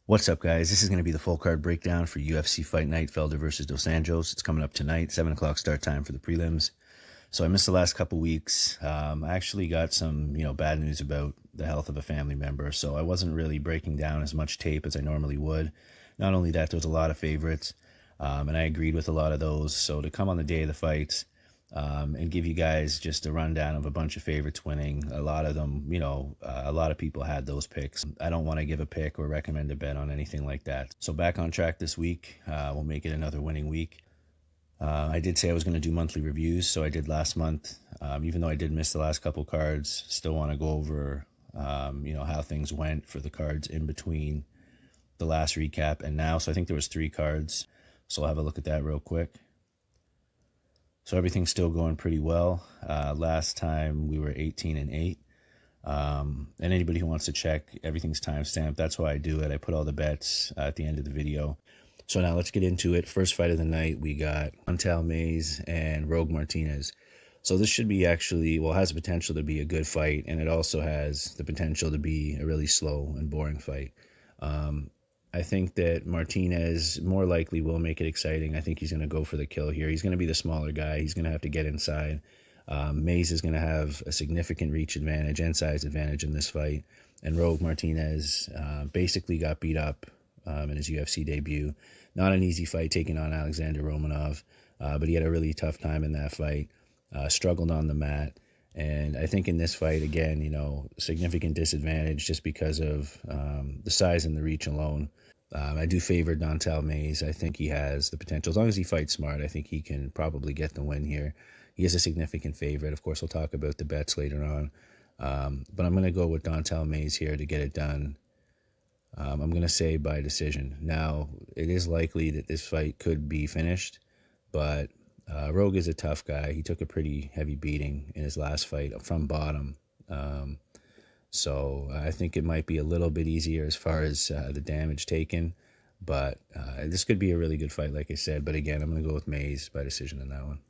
What's up, guys? This is going to be the full card breakdown for UFC Fight Night Felder versus Dos Anjos. It's coming up tonight, 7 o'clock start time for the prelims. So I missed the last couple weeks. I actually got some, bad news about the health of a family member, so I wasn't really breaking down as much tape as I normally would. Not only that, there was a lot of favorites, and I agreed with a lot of those. So to come on the day of the fights, and give you guys just a rundown of a bunch of favorites winning. A lot of them, a lot of people had those picks. I don't want to give a pick or recommend a bet on anything like that. So back on track this week. We'll make it another winning week. I did say I was going to do monthly reviews, so I did last month. Even though I did miss the last couple cards, still want to go over, how things went for the cards in between the last recap and now. So I think there was 3 cards. So I'll have a look at that real quick. So everything's still going pretty well. Last time we were 18-8. And anybody who wants to check, everything's timestamped. That's why I do it. I put all the bets at the end of the video. So now let's get into it. First fight of the night, we got Untitled Chapter and Rogue Martinez. So this should be has the potential to be a good fight, and it also has the potential to be a really slow and boring fight. I think that Martinez more likely will make it exciting. I think he's going to go for the kill here. He's going to be the smaller guy. He's going to have to get inside. Mays is going to have a significant reach advantage and size advantage in this fight. And Rogue Martinez basically got beat up in his UFC debut. Not an easy fight taking on Alexander Romanov, but he had a really tough time in that fight. Struggled on the mat. And I think in this fight, again, significant disadvantage just because of the size and the reach alone. I do favor Dontal Mays. I think he has the potential. As long as he fights smart, I think he can probably get the win here. He is a significant favorite. Of course, we'll talk about the bets later on. But I'm going to go with Dontal Mays here to get it done. I'm going to say by decision. Now, it is likely that this fight could be finished, but Rogue is a tough guy. He took a pretty heavy beating in his last fight from bottom. So I think it might be a little bit easier as far as the damage taken. But this could be a really good fight, like I said. But again, I'm going to go with Mays by decision in that one.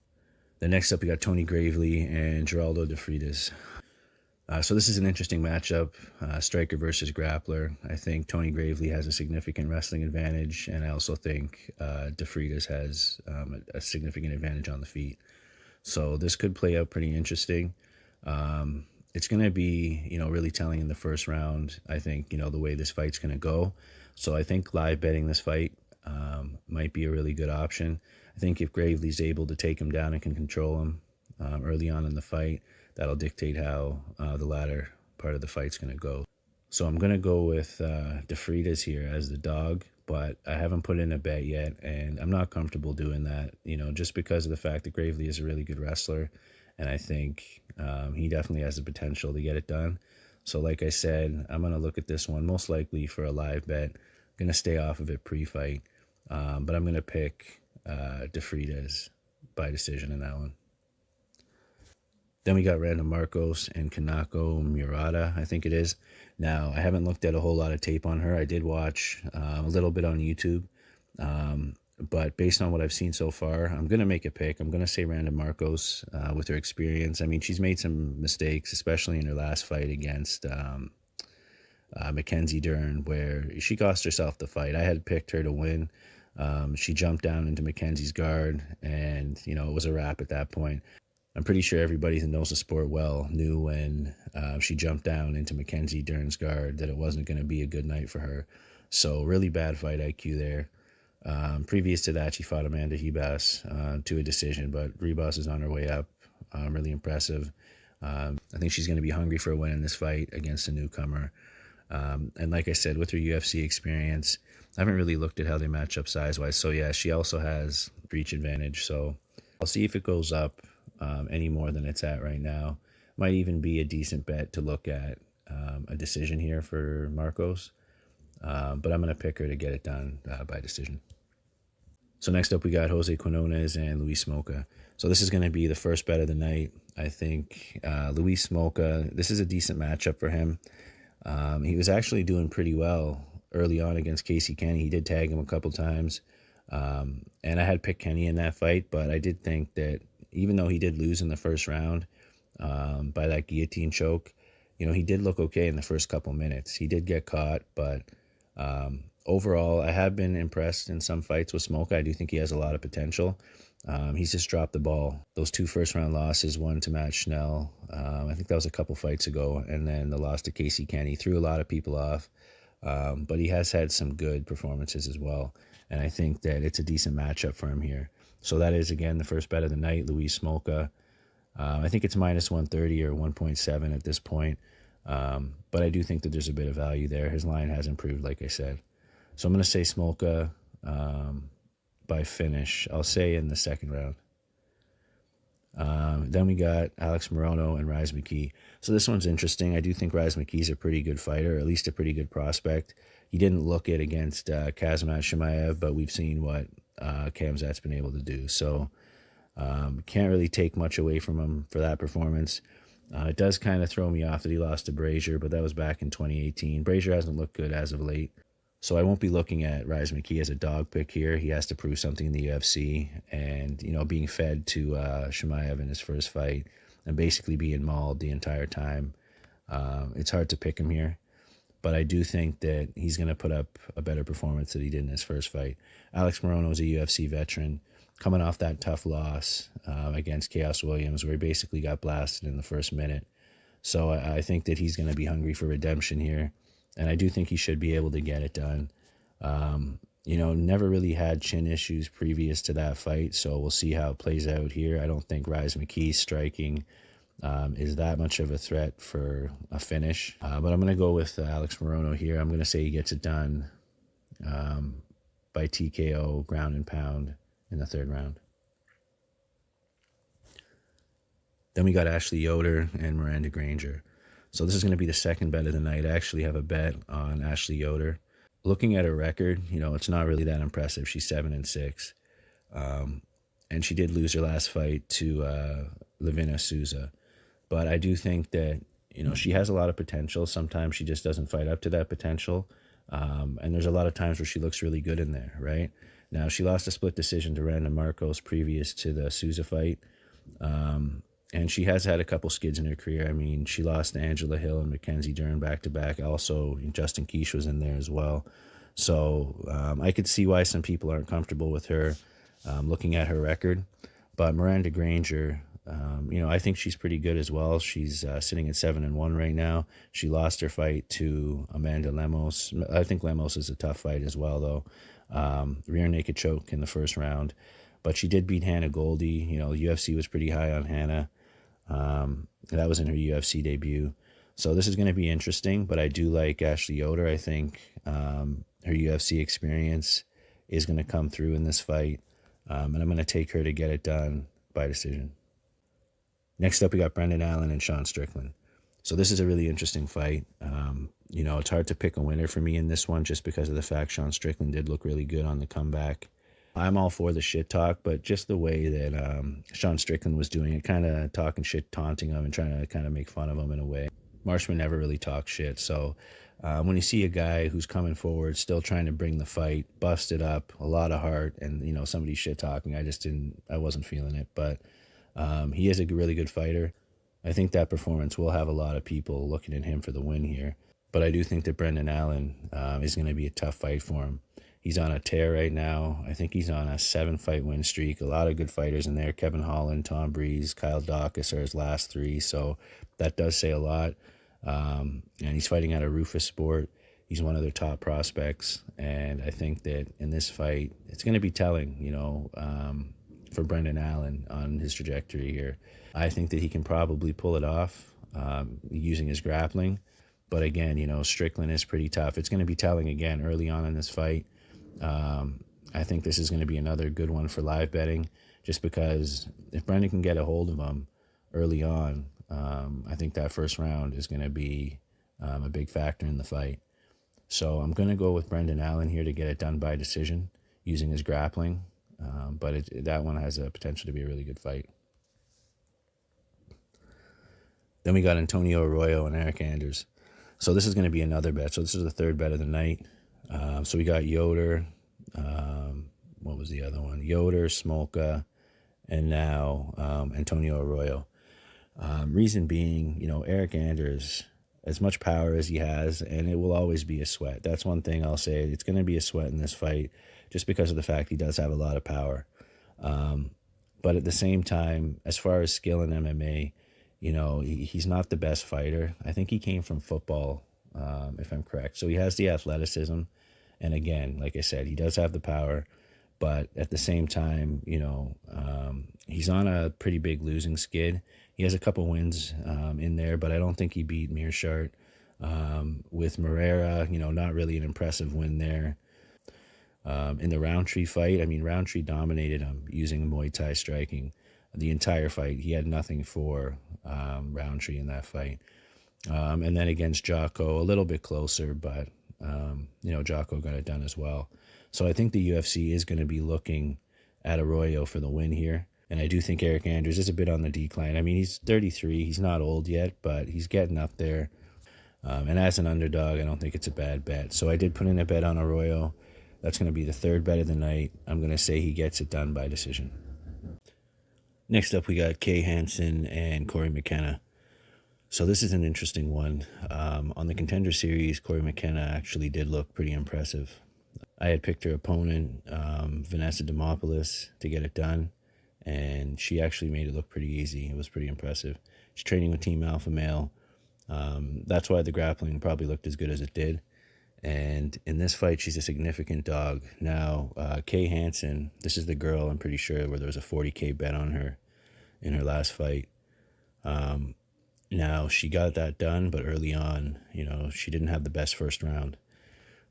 Then next up, we got Tony Gravely and Geraldo Defreitas. So this is an interesting matchup, striker versus grappler. I think Tony Gravely has a significant wrestling advantage, and I also think Defreitas has a significant advantage on the feet. So this could play out pretty interesting. It's going to be, really telling in the first round, I think, the way this fight's going to go. So I think live betting this fight might be a really good option. I think if Gravely's able to take him down and can control him early on in the fight, that'll dictate how the latter part of the fight's going to go. So I'm going to go with Defreitas here as the dog, but I haven't put in a bet yet, and I'm not comfortable doing that, just because of the fact that Gravely is a really good wrestler, and I think he definitely has the potential to get it done. So like I said, I'm going to look at this one most likely for a live bet. I'm going to stay off of it pre-fight, but I'm going to pick Defreitas by decision in that one. Then we got random Markos and Kanako Murada, I think it is. Now, I haven't looked at a whole lot of tape on her. I did watch a little bit on YouTube. But based on what I've seen so far, I'm going to make a pick. I'm going to say random Markos with her experience. I mean, she's made some mistakes, especially in her last fight against Mackenzie Dern, where she cost herself the fight. I had picked her to win. She jumped down into Mackenzie's guard, and, it was a wrap at that point. I'm pretty sure everybody who knows the sport well knew when she jumped down into Mackenzie Dern's guard that it wasn't going to be a good night for her. So really bad fight IQ there. Previous to that, she fought Amanda Ribas to a decision, but Ribas is on her way up. Really impressive. I think she's going to be hungry for a win in this fight against a newcomer. And like I said, with her UFC experience, I haven't really looked at how they match up size-wise. So yeah, she also has reach advantage. So I'll see if it goes up any more than it's at right now. Might even be a decent bet to look at a decision here for Markos. But I'm going to pick her to get it done by decision. So next up, we got Jose Quinonez and Luis Smolka. So this is going to be the first bet of the night. I think Luis Smolka, this is a decent matchup for him. He was actually doing pretty well early on against Casey Kenny. He did tag him a couple times. And I had picked Kenny in that fight, but I did think that even though he did lose in the first round by that guillotine choke, he did look okay in the first couple minutes. He did get caught, but Overall, I have been impressed in some fights with Smolka. I do think he has a lot of potential. He's just dropped the ball. Those 2 first-round losses, one to Matt Schnell, I think that was a couple fights ago, and then the loss to Casey Kenny threw a lot of people off. But he has had some good performances as well, and I think that it's a decent matchup for him here. So that is, again, the first bet of the night, Luis Smolka. I think it's minus 130 or 1.7 at this point, but I do think that there's a bit of value there. His line has improved, like I said. So I'm going to say Smolka by finish. I'll say in the second round. Then we got Alex Morono and Mckee. So this one's interesting. I do think Mckee's a pretty good fighter, or at least a pretty good prospect. He didn't look it against Kazmat Chimaev, but we've seen what Khamzat's been able to do. So can't really take much away from him for that performance. It does kind of throw me off that he lost to Granger, but that was back in 2018. Granger hasn't looked good as of late. So I won't be looking at Mckee as a dog pick here. He has to prove something in the UFC, and being fed to Chimaev in his first fight and basically being mauled the entire time. It's hard to pick him here, but I do think that he's going to put up a better performance than he did in his first fight. Alex Morono is a UFC veteran, coming off that tough loss against Chaos Williams, where he basically got blasted in the first minute. So I think that he's going to be hungry for redemption here. And I do think he should be able to get it done. Never really had chin issues previous to that fight, so we'll see how it plays out here. I don't think Mckee's striking is that much of a threat for a finish. But I'm going to go with Alex Morono here. I'm going to say he gets it done by TKO, ground and pound in the third round. Then we got Ashley Yoder and Miranda Granger. So this is going to be the second bet of the night. I actually have a bet on Ashley Yoder. Looking at her record, it's not really that impressive. She's 7-6. And she did lose her last fight to Lavina Souza. But I do think that, she has a lot of potential. Sometimes she just doesn't fight up to that potential. And there's a lot of times where she looks really good in there, right? Now, she lost a split decision to Markos previous to the Souza fight. And she has had a couple skids in her career. I mean, she lost to Angela Hill and Mackenzie Dern back-to-back. Also, Justin Keesh was in there as well. So I could see why some people aren't comfortable with her looking at her record. But Miranda Granger, I think she's pretty good as well. She's sitting at 7-1 right now. She lost her fight to Amanda Lemos. I think Lemos is a tough fight as well, though. Rear naked choke in the first round. But she did beat Hannah Goldie. UFC was pretty high on Hannah. That was in her UFC debut. So this is going to be interesting, but I do like Ashley Yoder. I think her UFC experience is going to come through in this fight, and I'm going to take her to get it done by decision. Next up, we got Brendan Allen and Sean Strickland. So this is a really interesting fight. It's hard to pick a winner for me in this one just because of the fact Sean Strickland did look really good on the comeback. I'm all for the shit talk, but just the way that Sean Strickland was doing it, kind of talking shit, taunting him, and trying to kind of make fun of him in a way. Marshman never really talks shit, so when you see a guy who's coming forward, still trying to bring the fight, busted up, a lot of heart, and somebody shit talking, I wasn't feeling it. But he is a really good fighter. I think that performance will have a lot of people looking at him for the win here. But I do think that Brendan Allen is going to be a tough fight for him. He's on a tear right now. I think he's on a 7-fight win streak. A lot of good fighters in there. Kevin Holland, Tom Breeze, Kyle Dawkins are his last 3. So that does say a lot. And he's fighting out of Rufus Sport. He's one of their top prospects. And I think that in this fight, it's going to be telling, for Brendan Allen on his trajectory here. I think that he can probably pull it off using his grappling. But again, Strickland is pretty tough. It's going to be telling again early on in this fight. I think this is going to be another good one for live betting, just because if Brendan can get a hold of him early on, I think that first round is going to be a big factor in the fight. So I'm going to go with Brendan Allen here to get it done by decision using his grappling, but that one has a potential to be a really good fight. Then we got Antonio Arroyo and Eric Anders. So this is going to be another bet. So this is the third bet of the night. So we got Yoder, what was the other one? Yoder, Smolka, and now Antonio Arroyo. Reason being, Eric Anders, as much power as he has, and it will always be a sweat. That's one thing I'll say. It's going to be a sweat in this fight just because of the fact he does have a lot of power. But at the same time, as far as skill in MMA, he's not the best fighter. I think he came from football, if I'm correct. So he has the athleticism. And again, like I said, he does have the power. But at the same time, he's on a pretty big losing skid. He has a couple wins in there, but I don't think he beat Mearshart. With Murada, not really an impressive win there. In the Roundtree fight, Roundtree dominated him using Muay Thai striking the entire fight. He had nothing for Roundtree in that fight. And then against Jocko, a little bit closer, but, Jocko got it done as well. So I think the UFC is going to be looking at Arroyo for the win here. And I do think Eryk Anders is a bit on the decline. He's 33. He's not old yet, but he's getting up there. And as an underdog, I don't think it's a bad bet. So I did put in a bet on Arroyo. That's going to be the third bet of the night. I'm going to say he gets it done by decision. Next up, we got Kay Hansen and Corey McKenna. So this is an interesting one. On the Contender Series, Corey McKenna actually did look pretty impressive. I had picked her opponent, Vanessa Demopoulos, to get it done, and she actually made it look pretty easy. It was pretty impressive. She's training with Team Alpha Male. That's why the grappling probably looked as good as it did. And in this fight, she's a significant dog. Now, Kay Hansen, this is the girl, I'm pretty sure, where there was a $40K bet on her in her last fight. Now, she got that done, but early on, she didn't have the best first round.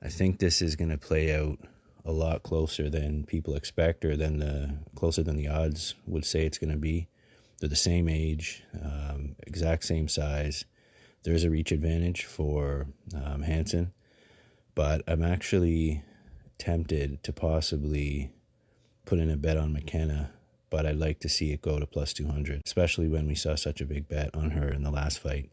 I think this is going to play out a lot closer than people expect, or closer than the odds would say it's going to be. They're the same age, exact same size. There's a reach advantage for Hansen, but I'm actually tempted to possibly put in a bet on McKenna, but I'd like to see it go to plus 200, especially when we saw such a big bet on her in the last fight.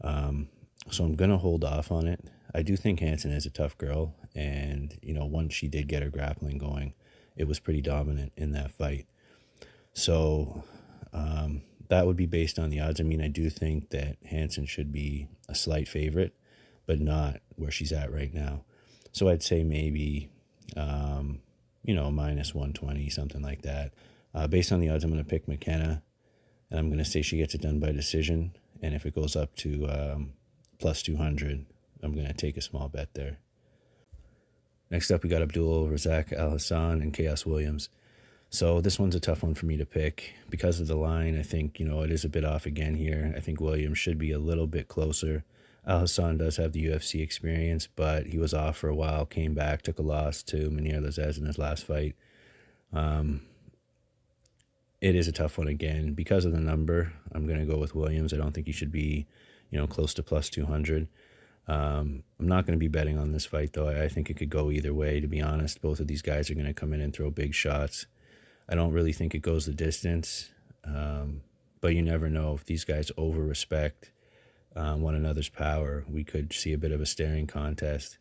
So I'm going to hold off on it. I do think Hansen is a tough girl, and, once she did get her grappling going, it was pretty dominant in that fight. So that would be based on the odds. I do think that Hansen should be a slight favorite, but not where she's at right now. So I'd say maybe, minus 120, something like that. Based on the odds, I'm going to pick McKenna, and I'm going to say she gets it done by decision. And if it goes up to plus 200, I'm going to take a small bet there. Next up, we got Abdul Razak Alhassan and Chaos Williams. So this one's a tough one for me to pick. Because of the line, I think, it is a bit off again here. I think Williams should be a little bit closer. Alhassan does have the UFC experience, but he was off for a while, came back, took a loss to Munir Lazez in his last fight. It is a tough one again. Because of the number, I'm going to go with Williams. I don't think he should be, close to plus 200. I'm not going to be betting on this fight, though. I think it could go either way, to be honest. Both of these guys are going to come in and throw big shots. I don't really think it goes the distance, but you never know. If these guys over-respect one another's power, we could see a bit of a staring contest.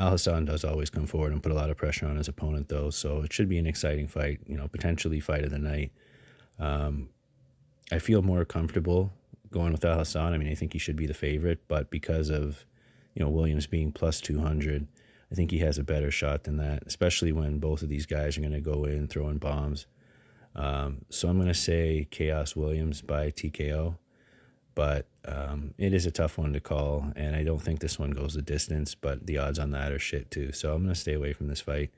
Alhassan does always come forward and put a lot of pressure on his opponent, though, so it should be an exciting fight, potentially fight of the night. I feel more comfortable going with Alhassan. I think he should be the favorite, but because of, Williams being plus 200, I think he has a better shot than that, especially when both of these guys are going to go in throwing bombs. So I'm going to say Chaos Williams by TKO, but it is a tough one to call, and I don't think this one goes the distance, but the odds on that are shit too, so I'm going to stay away from this fight.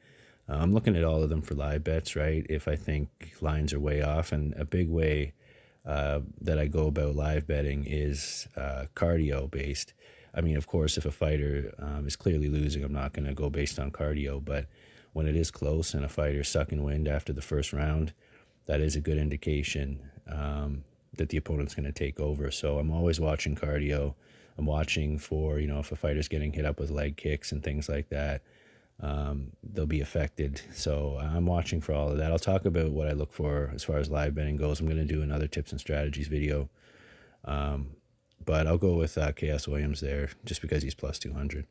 I'm looking at all of them for live bets, right, if I think lines are way off, and a big way that I go about live betting is cardio based. Of course, if a fighter is clearly losing, I'm not going to go based on cardio, but when it is close and a fighter's sucking wind after the first round, that is a good indication that the opponent's going to take over. So I'm always watching cardio. I'm watching for, if a fighter's getting hit up with leg kicks and things like that, they'll be affected. So I'm watching for all of that. I'll talk about what I look for as far as live betting goes. I'm going to do another tips and strategies video. But I'll go with Chaos Williams there just because he's plus 200.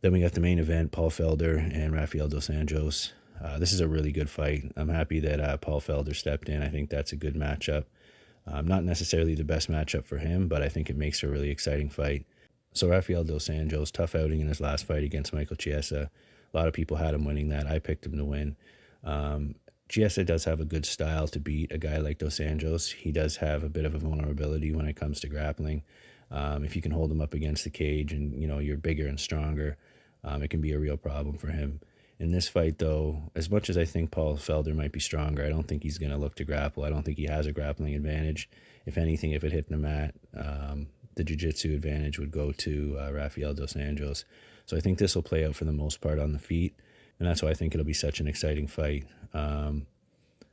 Then we got the main event, Paul Felder and Rafael dos Anjos. This is a really good fight. I'm happy that Paul Felder stepped in. I think that's a good matchup. Not necessarily the best matchup for him, but I think it makes for a really exciting fight. So Rafael dos Anjos, tough outing in his last fight against Michael Chiesa. A lot of people had him winning that. I picked him to win. Chiesa does have a good style to beat a guy like dos Anjos. He does have a bit of a vulnerability when it comes to grappling. If you can hold him up against the cage and, you're bigger and stronger, it can be a real problem for him. In this fight, though, as much as I think Paul Felder might be stronger, I don't think he's going to look to grapple. I don't think he has a grappling advantage. If anything, if it hit the mat, the jiu-jitsu advantage would go to Rafael dos Anjos. So I think this will play out for the most part on the feet, and that's why I think it'll be such an exciting fight. I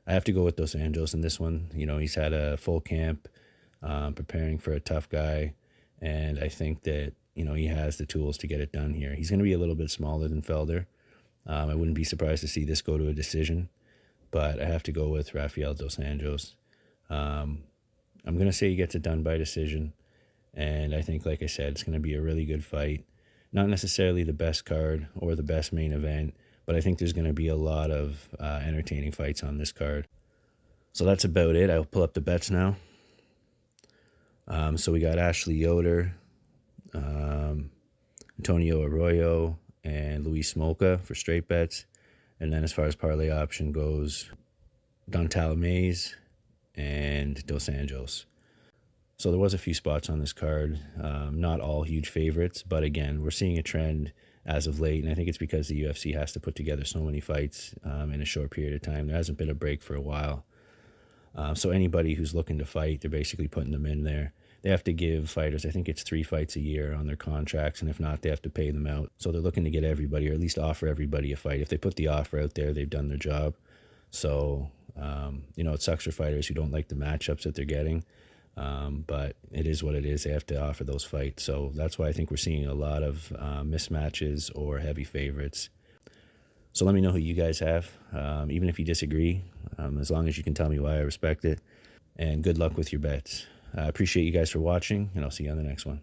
have to go with dos Anjos in this one. He's had a full camp preparing for a tough guy, and I think that, he has the tools to get it done here. He's going to be a little bit smaller than Felder. I wouldn't be surprised to see this go to a decision, but I have to go with Rafael dos Anjos. I'm going to say he gets it done by decision, and I think, like I said, it's going to be a really good fight. Not necessarily the best card or the best main event, but I think there's going to be a lot of entertaining fights on this card. So that's about it. I'll pull up the bets now. So we got Ashley Yoder, Antonio Arroyo, and Luis Smolka for straight bets. And then as far as parlay option goes, Don Talames and dos Anjos. So there was a few spots on this card, not all huge favorites, but again, we're seeing a trend as of late, and I think it's because the UFC has to put together so many fights in a short period of time. There hasn't been a break for a while. So anybody who's looking to fight, they're basically putting them in there. They have to give fighters, I think it's 3 fights a year on their contracts, and if not, they have to pay them out. So they're looking to get everybody, or at least offer everybody a fight. If they put the offer out there, they've done their job. So, it sucks for fighters who don't like the matchups that they're getting, but it is what it is. They have to offer those fights. So that's why I think we're seeing a lot of mismatches or heavy favorites. So let me know who you guys have, even if you disagree, as long as you can tell me why. I respect it. And good luck with your bets. I appreciate you guys for watching, and I'll see you on the next one.